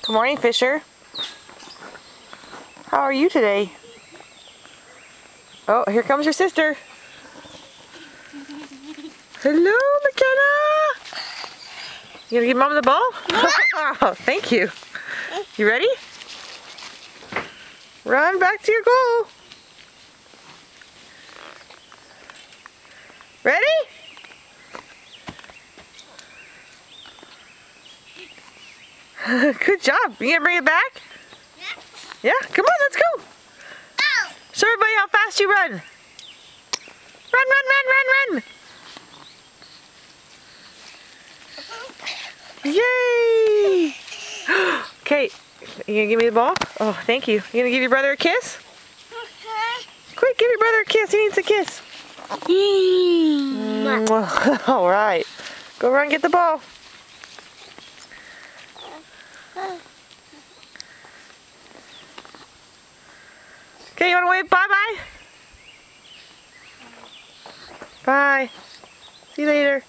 Good morning, Fisher. How are you today? Oh, here comes your sister. Hello, McKenna. You gonna give Mom the ball? Oh, thank you. You ready? Run back to your goal. Ready? Good job. You gonna bring it back? Yeah. Yeah? Come on, let's go. Oh. Show everybody how fast you run. Run, run, run, run, run. Yay! Okay, you gonna give me the ball? Oh, thank you. You gonna give your brother a kiss? Quick, give your brother a kiss. He needs a kiss. All right. Go run and get the ball. Okay, you want to wave bye-bye? Bye. See you later.